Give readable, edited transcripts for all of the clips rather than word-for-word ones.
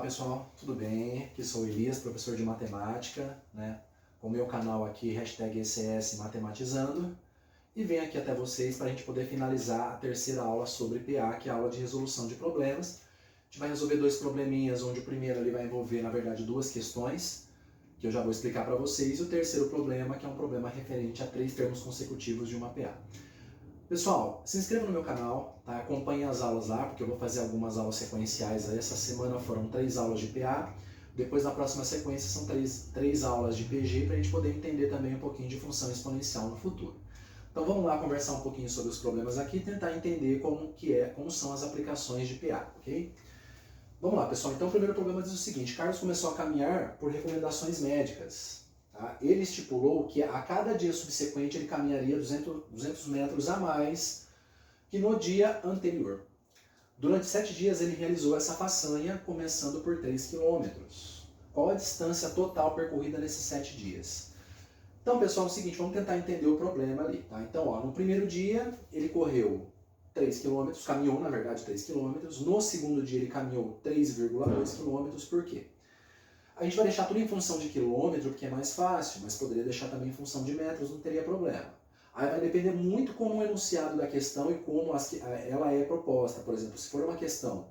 pessoal, tudo bem? Aqui sou o Elias, professor de matemática, com o meu canal aqui, #ECS Matematizando, e venho aqui até vocês para a gente poder finalizar a terceira aula sobre PA, que é a aula de resolução de problemas. A gente vai resolver dois probleminhas, onde o primeiro ali vai envolver, na verdade, duas questões, que eu já vou explicar para vocês, e o terceiro problema, que é um problema referente a 3 termos consecutivos de uma PA. Pessoal, se inscreva no meu canal, tá? Acompanhe as aulas lá, porque eu vou fazer algumas aulas sequenciais aí. Essa semana foram 3 aulas de PA, depois na próxima sequência são 3 aulas de PG, para a gente poder entender também um pouquinho de função exponencial no futuro. Então vamos lá conversar um pouquinho sobre os problemas aqui e tentar entender como são as aplicações de PA, ok? Vamos lá, pessoal. Então o primeiro problema diz o seguinte: Carlos começou a caminhar por recomendações médicas. Tá? Ele estipulou que a cada dia subsequente ele caminharia 200 metros a mais que no dia anterior. Durante 7 dias ele realizou essa façanha, começando por 3 quilômetros. Qual a distância total percorrida nesses 7 dias? Então, pessoal, é o seguinte, vamos tentar entender o problema ali. Tá? Então, no primeiro dia ele correu 3 quilômetros, caminhou na verdade 3 quilômetros. No segundo dia ele caminhou 3,2 quilômetros. Por quê? A gente vai deixar tudo em função de quilômetro, porque é mais fácil, mas poderia deixar também em função de metros, não teria problema. Aí vai depender muito como o enunciado da questão e como ela é proposta. Por exemplo, se for uma questão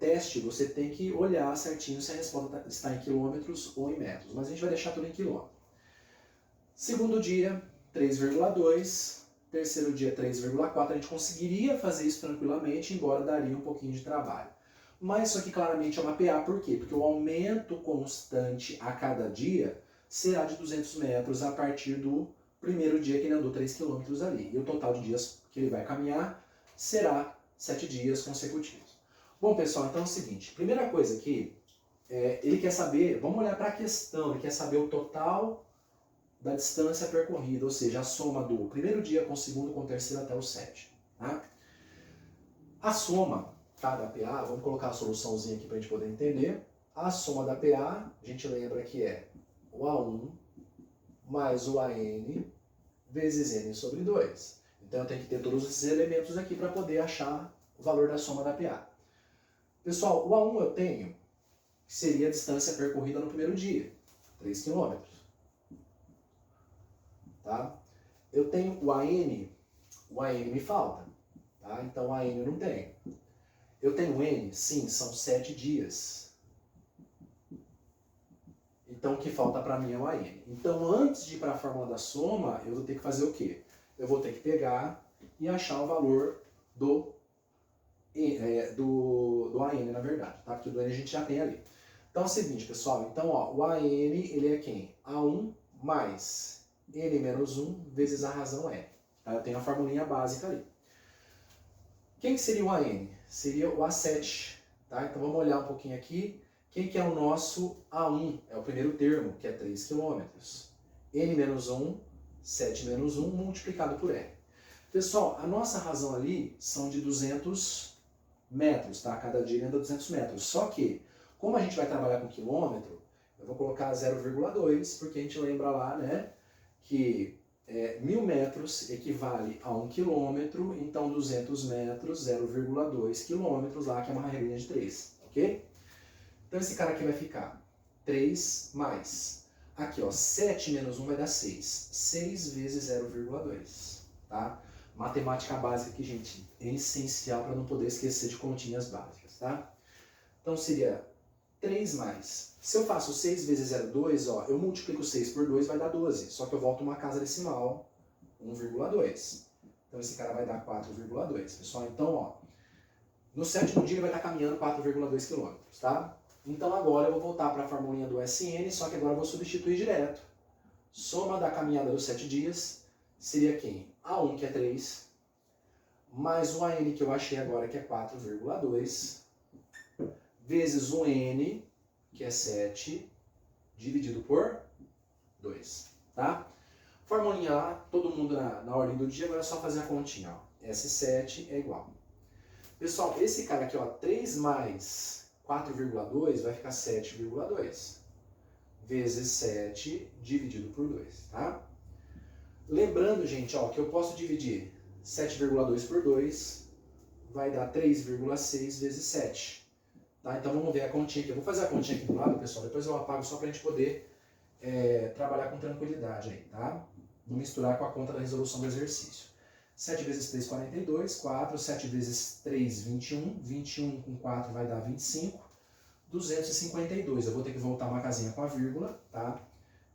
teste, você tem que olhar certinho se a resposta está em quilômetros ou em metros, mas a gente vai deixar tudo em quilômetro. Segundo dia, 3,2. Terceiro dia, 3,4. A gente conseguiria fazer isso tranquilamente, embora daria um pouquinho de trabalho. Mas isso aqui claramente é uma PA, por quê? Porque o aumento constante a cada dia será de 200 metros a partir do primeiro dia que ele andou 3 km ali. E o total de dias que ele vai caminhar será 7 dias consecutivos. Bom, pessoal, então é o seguinte. Primeira coisa aqui, ele quer saber, vamos olhar para a questão, ele quer saber o total da distância percorrida, ou seja, a soma do primeiro dia com o segundo com o terceiro até o 7. Tá? A soma da PA, vamos colocar a soluçãozinha aqui para a gente poder entender. A soma da PA, a gente lembra que é o A1 mais o AN vezes N sobre 2. Então eu tenho que ter todos esses elementos aqui para poder achar o valor da soma da PA. Pessoal, o A1 eu tenho, que seria a distância percorrida no primeiro dia, 3 km. Tá? Eu tenho o AN me falta. Tá? Então o AN eu não tenho. Eu tenho N? Sim, são 7 dias. Então o que falta para mim é o AN. Então antes de ir para a fórmula da soma, eu vou ter que fazer o quê? Eu vou ter que pegar e achar o valor do AN, na verdade. Tá? Porque do N a gente já tem ali. Então é o seguinte, pessoal. Então o AN ele é quem? A1 mais N menos 1 vezes a razão N. Tá? Eu tenho a formulinha básica ali. Quem que seria o AN? Seria o A7. Tá? Então vamos olhar um pouquinho aqui. Quem que é o nosso A1? É o primeiro termo, que é 3 km. N menos 1, 7 menos 1, multiplicado por R. Pessoal, a nossa razão ali são de 200 metros. Tá? Cada dia ele anda 200 metros. Só que, como a gente vai trabalhar com quilômetro, eu vou colocar 0,2, porque a gente lembra lá, né, que 1000 metros equivale a 1 quilômetro, então 200 metros, 0,2 quilômetros lá, que é uma regrinha de 3, ok? Então esse cara aqui vai ficar 3 mais, aqui ó, 7 menos 1 vai dar 6, 6 vezes 0,2, tá? Matemática básica aqui, gente, é essencial para não poder esquecer de continhas básicas, tá? Então seria 3 mais. Se eu faço 6 vezes 0,2, ó, eu multiplico 6 por 2, vai dar 12. Só que eu volto uma casa decimal, 1,2. Então esse cara vai dar 4,2. Pessoal, então, ó, no sétimo dia ele vai estar caminhando 4,2 km, tá? Então agora eu vou voltar para a formulinha do SN, só que agora eu vou substituir direto. Soma da caminhada dos 7 dias seria quem? A1, que é 3, mais o AN, que eu achei agora, que é 4,2, vezes o N, que é 7, dividido por 2, tá? Formulinha lá, todo mundo na ordem do dia, agora é só fazer a continha, ó. S7 é igual. Pessoal, esse cara aqui, ó, 3 mais 4,2 vai ficar 7,2, vezes 7 dividido por 2, tá? Lembrando, gente, ó, que eu posso dividir 7,2 por 2, vai dar 3,6 vezes 7. Tá? Então vamos ver a continha aqui. Eu vou fazer a continha aqui do lado, pessoal, depois eu apago só para a gente poder trabalhar com tranquilidade aí, tá? Não misturar com a conta da resolução do exercício. 7 vezes 3, 42, 4, 7 vezes 3, 21, 21 com 4 vai dar 25, 252. Eu vou ter que voltar uma casinha com a vírgula, tá?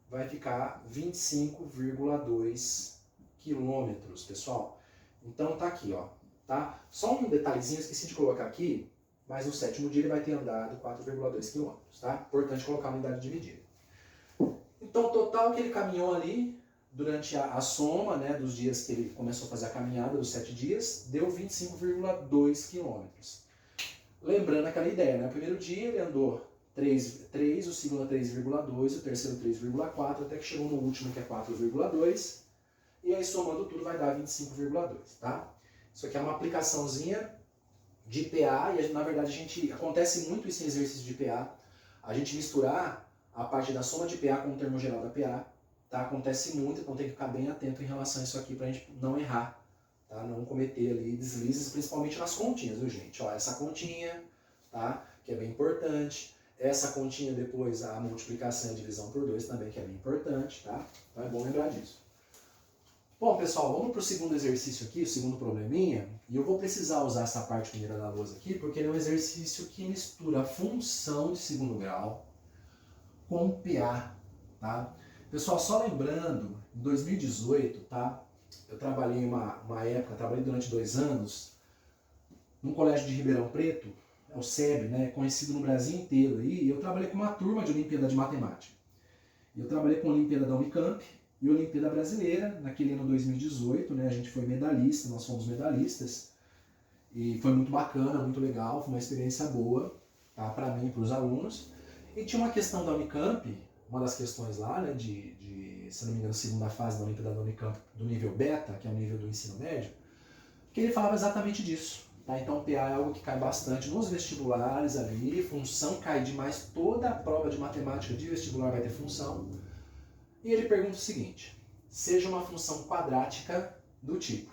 Vai ficar 25,2 quilômetros, pessoal. Então tá aqui, ó, tá? Só um detalhezinho, esqueci de colocar aqui, mas no sétimo dia ele vai ter andado 4,2 quilômetros, tá? Importante colocar a unidade dividida. Então, o total que ele caminhou ali, durante a soma, né, dos dias que ele começou a fazer a caminhada, dos 7 dias, deu 25,2 quilômetros. Lembrando aquela ideia, né? O primeiro dia ele andou 3, o segundo 3,2, o terceiro 3,4, até que chegou no último que é 4,2, e aí somando tudo vai dar 25,2, tá? Isso aqui é uma aplicaçãozinha de PA, e na verdade acontece muito isso em exercício de PA, a gente misturar a parte da soma de PA com o termo geral da PA, tá? Acontece muito, então tem que ficar bem atento em relação a isso aqui para a gente não errar, tá? Não cometer ali deslizes, principalmente nas continhas, viu, gente? Ó, essa continha, tá? Que é bem importante. Essa continha depois, a multiplicação e a divisão por 2 também, que é bem importante, tá? Então é bom lembrar disso. Bom, pessoal, vamos para o segundo exercício aqui, o segundo probleminha, e eu vou precisar usar essa parte primeira da lousa aqui, porque ele é um exercício que mistura função de segundo grau com PA, tá? Pessoal, só lembrando, em 2018, tá? Eu trabalhei trabalhei durante 2 anos, num colégio de Ribeirão Preto, é o SEB, né? Conhecido no Brasil inteiro, e eu trabalhei com uma turma de Olimpíada de Matemática. Eu trabalhei com a Olimpíada da Unicamp e a Olimpíada Brasileira, naquele ano 2018, né? A gente foi medalhista, nós fomos medalistas, e foi muito bacana, muito legal, foi uma experiência boa, tá? Para mim e para os alunos. E tinha uma questão da Unicamp, uma das questões lá, né, se não me engano, segunda fase da Olimpíada da Unicamp, do nível beta, que é o nível do ensino médio, que ele falava exatamente disso. Tá? Então o PA é algo que cai bastante nos vestibulares ali, função cai demais, toda a prova de matemática de vestibular vai ter função. E ele pergunta o seguinte: seja uma função quadrática do tipo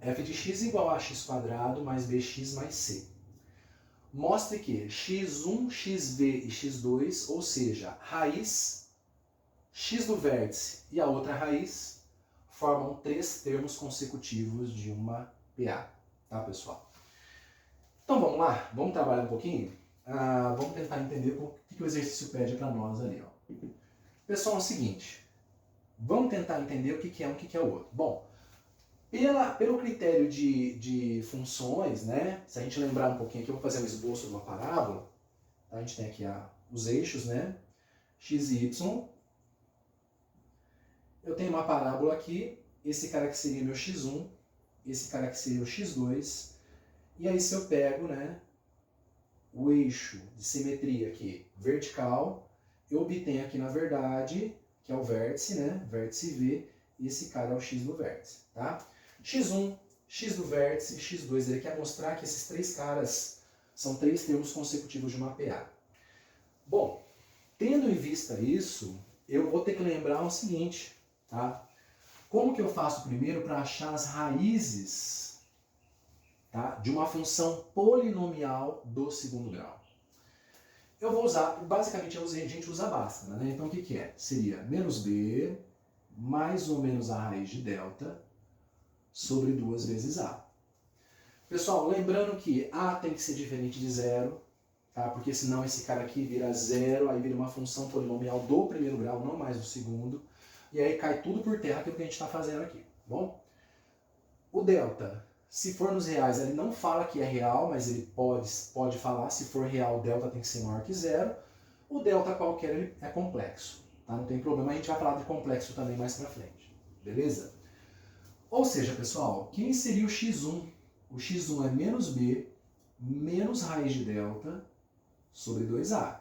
f de x igual a x² mais bx mais c. Mostre que x1, xv e x2, ou seja, raiz, x do vértice e a outra raiz, formam 3 termos consecutivos de uma PA. Tá, pessoal? Então vamos lá? Vamos trabalhar um pouquinho? Vamos tentar entender o que o exercício pede para nós ali. Ó. Pessoal, é o seguinte. Vamos tentar entender o que é um e o que é o outro. Bom, pelo critério de funções, né? Se a gente lembrar um pouquinho aqui, eu vou fazer um esboço de uma parábola. A gente tem aqui os eixos, né? X e Y. Eu tenho uma parábola aqui, esse cara que seria meu x1, esse cara que seria o x2. E aí se eu pego, né, o eixo de simetria aqui vertical, eu obtenho aqui na verdade, que é o vértice, né? Vértice V, e esse cara é o x do vértice, tá? x1, x do vértice, x2, ele quer mostrar que esses 3 caras são 3 termos consecutivos de uma PA. Bom, tendo em vista isso, eu vou ter que lembrar o seguinte, tá? Como que eu faço primeiro para achar as raízes, tá, de uma função polinomial do segundo grau? Eu vou usar, basicamente a gente usa basta, né? Então o que é? Seria menos b mais ou menos a raiz de delta sobre 2 vezes a. Pessoal, lembrando que a tem que ser diferente de zero, tá? Porque senão esse cara aqui vira zero, aí vira uma função polinomial do primeiro grau, não mais do segundo, e aí cai tudo por terra aquilo que a gente está fazendo aqui, bom? O delta, se for nos reais, ele não fala que é real, mas ele pode falar, se for real, o delta tem que ser maior que zero. O delta qualquer ele é complexo, tá? Não tem problema, a gente vai falar de complexo também mais pra frente, beleza? Ou seja, pessoal, quem seria o x1? O x1 é menos b, menos raiz de delta, sobre 2a.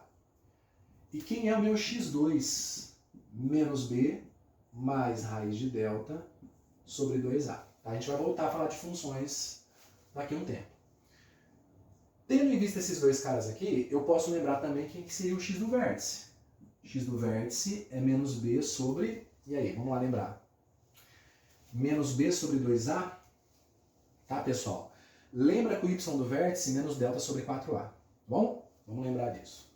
E quem é o meu x2? Menos b, mais raiz de delta, sobre 2a. A gente vai voltar a falar de funções daqui a um tempo. Tendo em vista esses 2 caras aqui, eu posso lembrar também quem que seria o x do vértice. X do vértice é menos b sobre... E aí, vamos lá lembrar. Menos b sobre 2a. Tá, pessoal? Lembra que o y do vértice menos delta sobre 4a. Bom? Vamos lembrar disso.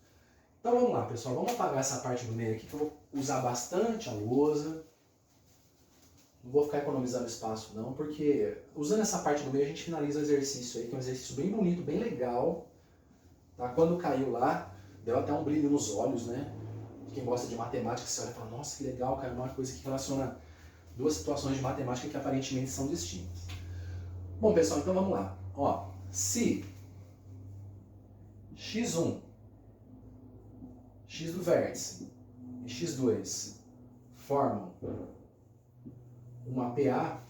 Então vamos lá, pessoal. Vamos apagar essa parte do meio aqui, que eu vou usar bastante a lousa. Não vou ficar economizando espaço não, porque usando essa parte do meio a gente finaliza o exercício aí, que é um exercício bem bonito, bem legal. Tá? Quando caiu lá, deu até um brilho nos olhos, né? Quem gosta de matemática, você olha e fala, nossa, que legal, cara, uma coisa que relaciona duas situações de matemática que aparentemente são distintas. Bom, pessoal, então vamos lá. Ó, se x1, x do vértice e x2 formam uma PA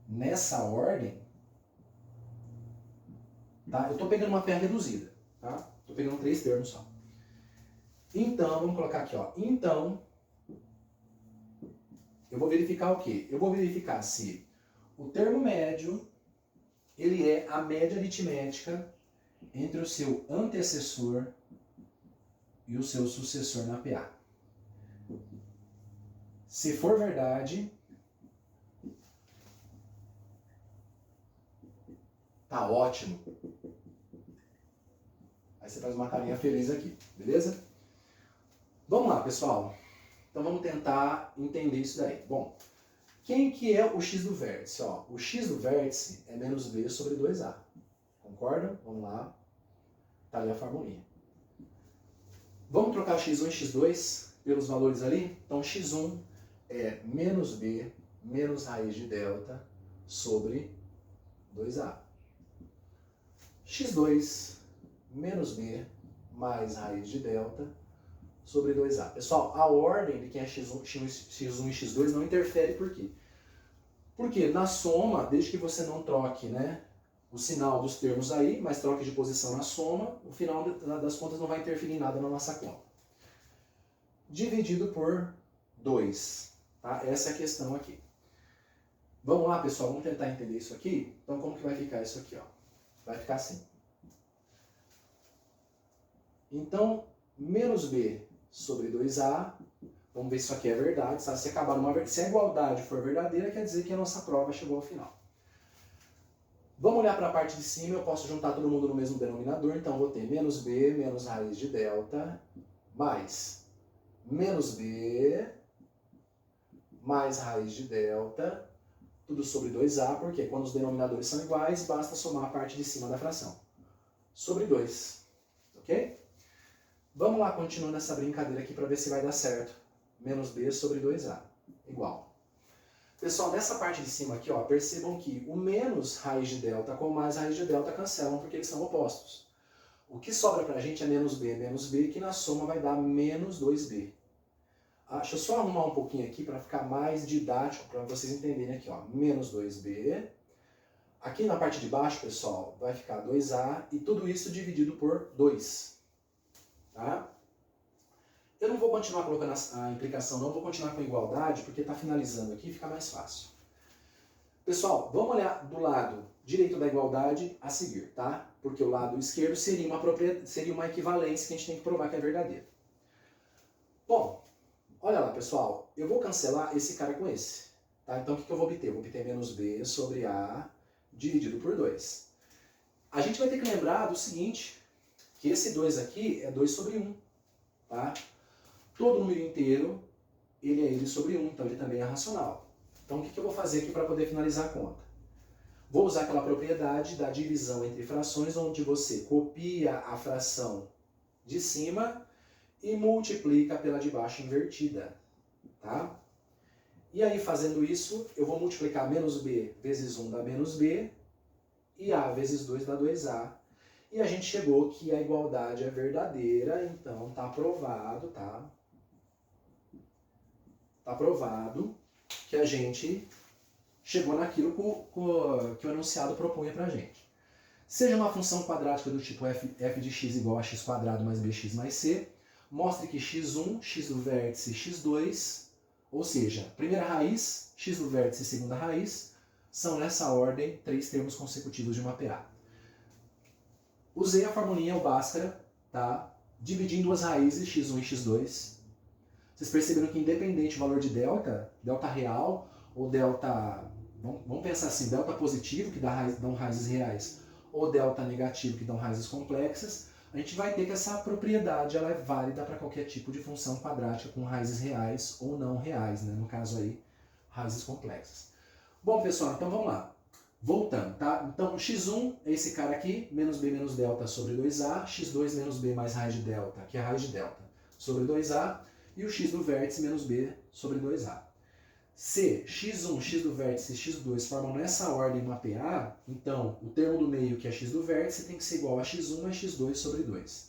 nessa ordem, tá? Eu estou pegando uma PA reduzida, tá? Estou pegando 3 termos só. Então, vamos colocar aqui, ó. Então, eu vou verificar o quê? Eu vou verificar se o termo médio, ele é a média aritmética entre o seu antecessor e o seu sucessor na PA. Se for verdade, tá ótimo. Aí você faz uma carinha feliz aqui, beleza? Vamos lá, pessoal. Então vamos tentar entender isso daí. Bom, quem que é o x do vértice? Ó, o x do vértice é menos b sobre 2a. Concordam? Vamos lá. Tá ali a formulinha. Vamos trocar x1 e x2 pelos valores ali? Então x1 é menos b menos raiz de delta sobre 2a. x2 menos b mais raiz de delta sobre 2a. Pessoal, a ordem de quem é x1 e x2 não interfere por quê? Porque na soma, desde que você não troque, né, o sinal dos termos aí, mas troque de posição na soma, o final das contas não vai interferir em nada na nossa conta. Dividido por 2. Tá? Essa é a questão aqui. Vamos lá, pessoal, vamos tentar entender isso aqui? Então, como que vai ficar isso aqui? Ó? Vai ficar assim. Então, menos b sobre 2a, vamos ver se isso aqui é verdade. Sabe? Se a igualdade for verdadeira, quer dizer que a nossa prova chegou ao final. Vamos olhar para a parte de cima, eu posso juntar todo mundo no mesmo denominador, então vou ter menos b menos raiz de delta, mais menos b mais raiz de delta, tudo sobre 2a, porque quando os denominadores são iguais, basta somar a parte de cima da fração. Sobre 2, ok? Vamos lá, continuando essa brincadeira aqui para ver se vai dar certo. Menos b sobre 2a, igual. Pessoal, nessa parte de cima aqui, ó, percebam que o menos raiz de delta com o mais raiz de delta cancelam porque eles são opostos. O que sobra pra gente é menos b, que na soma vai dar menos 2b. Deixa eu só arrumar um pouquinho aqui para ficar mais didático, para vocês entenderem aqui, ó. Menos 2b. Aqui na parte de baixo, pessoal, vai ficar 2a e tudo isso dividido por 2. Tá? Eu não vou continuar colocando a implicação, não, vou continuar com a igualdade, porque está finalizando aqui e fica mais fácil. Pessoal, vamos olhar do lado direito da igualdade a seguir, tá? Porque o lado esquerdo seria uma equivalência que a gente tem que provar que é verdadeira. Bom, olha lá, pessoal, eu vou cancelar esse cara com esse. Tá? Então o que eu vou obter? Eu vou obter menos b sobre a dividido por 2. A gente vai ter que lembrar do seguinte, que esse 2 aqui é 2 sobre 1. Tá? Todo número inteiro, ele é ele sobre 1, então ele também é racional. Então o que eu vou fazer aqui para poder finalizar a conta? Vou usar aquela propriedade da divisão entre frações, onde você copia a fração de cima e multiplica pela de baixo invertida. Tá? E aí, fazendo isso, eu vou multiplicar menos b vezes 1 dá menos b, e a vezes 2 dá 2a. E a gente chegou que a igualdade é verdadeira, então está provado, tá? Está provado que a gente chegou naquilo que o enunciado propunha para a gente. Seja uma função quadrática do tipo f de x igual a x quadrado mais bx mais c, mostre que x1, x do vértice e x2, ou seja, primeira raiz, x do vértice e segunda raiz, são nessa ordem 3 termos consecutivos de uma PA. Usei a formulinha o Bhaskara, tá? Dividi em duas raízes, x1 e x2. Vocês perceberam que independente do valor de delta, delta real ou delta, vamos pensar assim, delta positivo, que dão raízes reais, ou delta negativo, que dão raízes complexas, a gente vai ter que essa propriedade ela é válida para qualquer tipo de função quadrática com raízes reais ou não reais, né? No caso aí, raízes complexas. Bom, pessoal, então vamos lá. Voltando, tá? Então, x1 é esse cara aqui, menos b menos delta sobre 2a, x2 menos b mais raiz de delta, que é a raiz de delta, sobre 2a, e o x do vértice menos b sobre 2a. Se x1, x do vértice e x2 formam nessa ordem uma PA, então o termo do meio, que é x do vértice, tem que ser igual a x1 mais x2 sobre 2.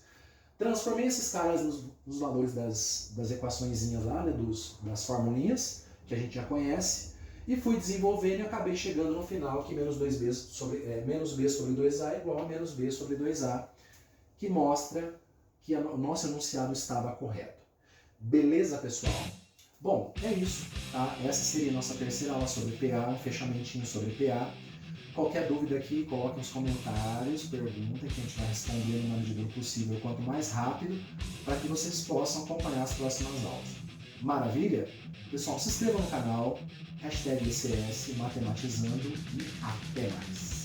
Transformei esses caras nos valores das equaçõezinhas lá, né, das formulinhas, que a gente já conhece, e fui desenvolvendo e acabei chegando no final que menos b sobre 2a é igual a menos b sobre 2a, que mostra que o nosso enunciado estava correto. Beleza, pessoal? Bom, é isso, tá? Essa seria a nossa terceira aula sobre PA, um fechamentinho sobre PA. Qualquer dúvida aqui, coloque nos comentários, pergunta, que a gente vai responder na medida do possível, quanto mais rápido, para que vocês possam acompanhar as próximas aulas. Maravilha? Pessoal, se inscreva no canal, #ECS Matematizando e até mais!